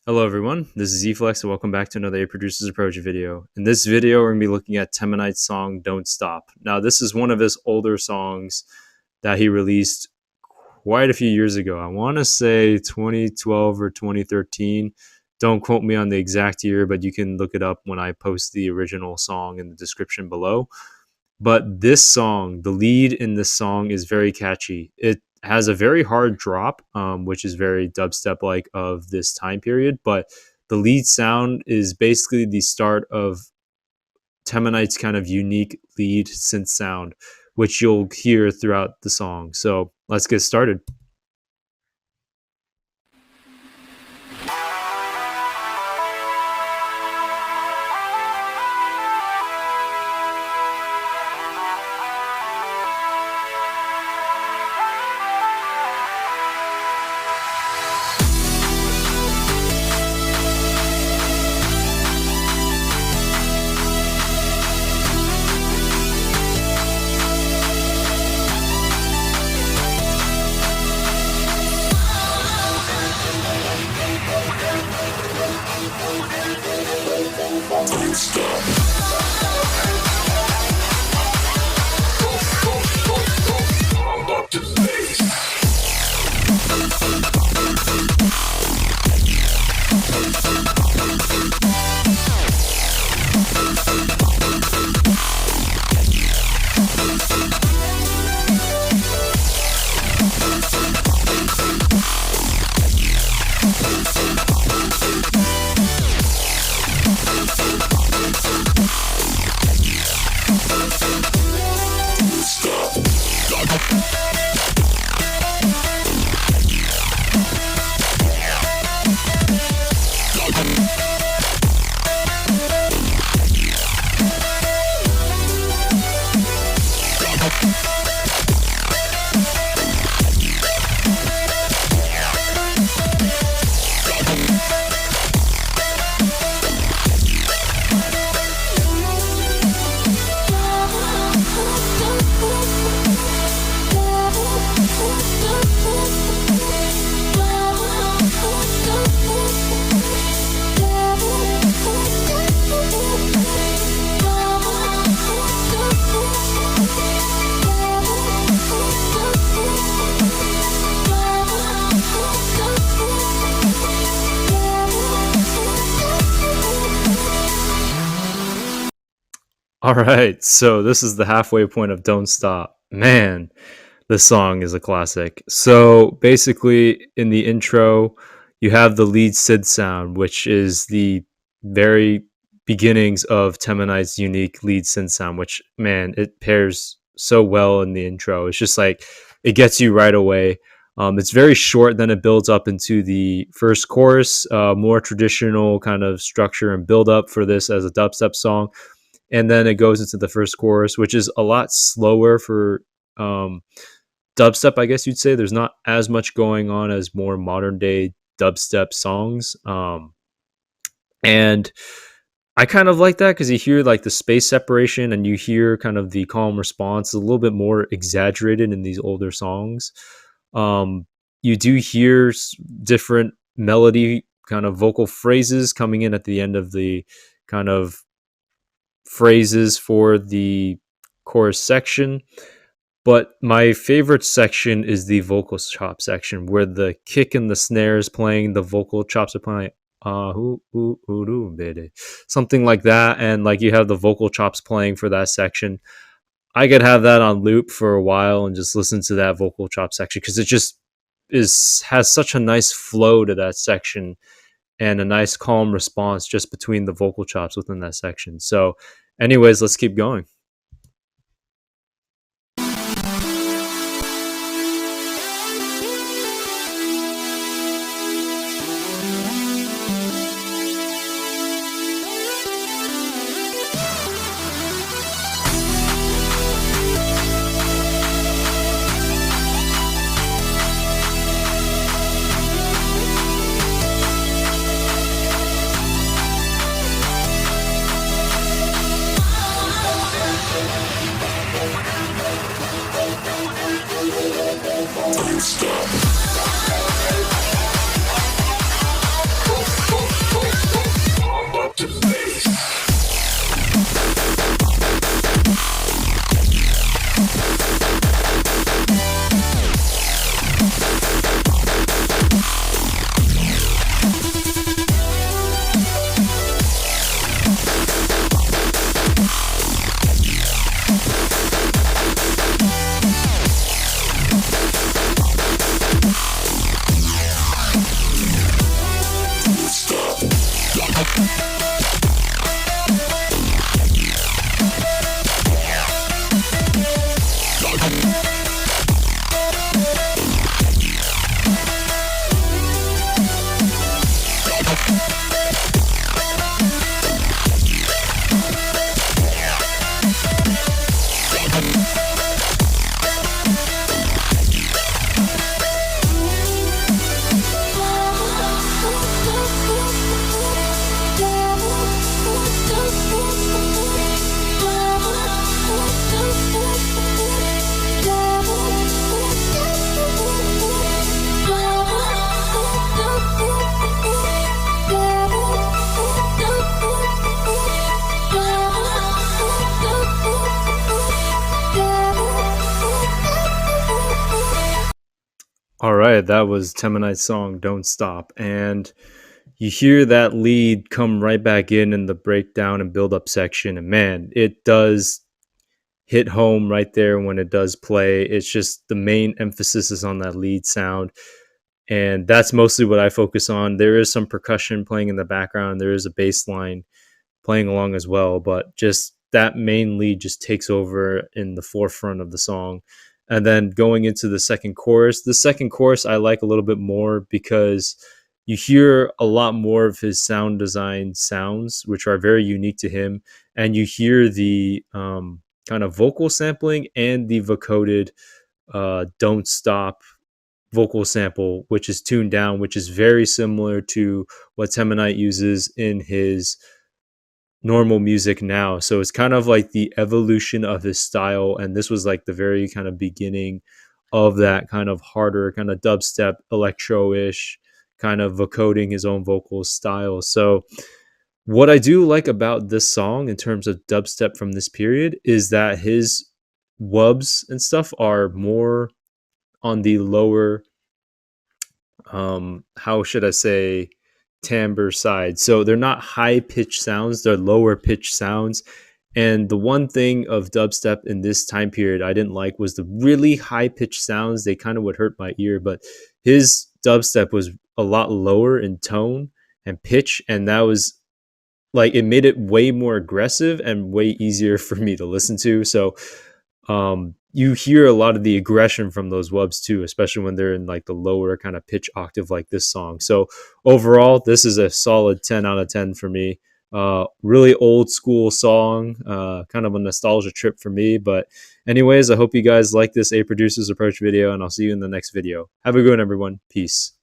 Hello everyone, this is Eflex and welcome back to another A Producer's Approach video. In this video, we're going to be looking at Teminite's song Don't Stop. Now, this is one of his older songs that he released quite a few years ago. I want to say 2012 or 2013. Don't quote me on the exact year, but you can look it up when I post the original song in the description below. But this song, the lead in this song is very catchy. It has a very hard drop, which is very dubstep like of this time period. But the lead sound is basically the start of Teminite's kind of unique lead synth sound, which you'll hear throughout the song. So let's get started. Don't stop. I'm up to the base. All right, so this is the halfway point of Don't Stop. Man, this song is a classic. So basically, in the intro, you have the lead synth sound, which is the very beginnings of Teminite's unique lead synth sound, which, man, it pairs so well in the intro. It's just like, it gets you right away. It's very short, then it builds up into the first chorus, more traditional kind of structure and build up for this as a dubstep song. And then it goes into the first chorus, which is a lot slower for dubstep, I guess you'd say. There's not as much going on as more modern day dubstep songs. And I kind of like that because you hear like the space separation and you hear kind of the calm response a little bit more exaggerated in these older songs. You do hear different melody kind of vocal phrases coming in at the end of the kind of phrases for the chorus section, but my favorite section is the vocal chop section where the kick and the snare is playing, the vocal chops are playing something like that, and like you have the vocal chops playing for that section. I could have that on loop for a while and just listen to that vocal chop section because it just has such a nice flow to that section and a nice calm response just between the vocal chops within that section. So anyways, let's keep going. All right, that was Teminite's song "Don't Stop," and you hear that lead come right back in the breakdown and build up section, and man, it does hit home right there when it does play. It's just the main emphasis is on that lead sound, and that's mostly what I focus on. There is some percussion playing in the background. There is a bass line playing along as well, but just that main lead just takes over in the forefront of the song. And then going into the second chorus I like a little bit more because you hear a lot more of his sound design sounds, which are very unique to him, and you hear the kind of vocal sampling and the vocoded "Don't Stop" vocal sample, which is tuned down, which is very similar to what Teminite uses in his normal music now. So it's kind of like the evolution of his style. And this was like the very kind of beginning of that kind of harder, kind of dubstep, electro ish, kind of vocoding his own vocal style. So, what I do like about this song in terms of dubstep from this period is that his wubs and stuff are more on the lower, how should I say, timbre side. So they're not high pitched sounds, they're lower pitched sounds. And the one thing of dubstep in this time period I didn't like was the really high pitched sounds. They kind of would hurt my ear, but his dubstep was a lot lower in tone and pitch. And that was like, it made it way more aggressive and way easier for me to listen to. So you hear a lot of the aggression from those wubs too, especially when they're in like the lower kind of pitch octave like this song. So overall, this is a solid 10 out of 10 for me. Really old school song, kind of a nostalgia trip for me. But anyways, I hope you guys like this A Producer's Approach video, and I'll see you in the next video. Have a good one, everyone. Peace.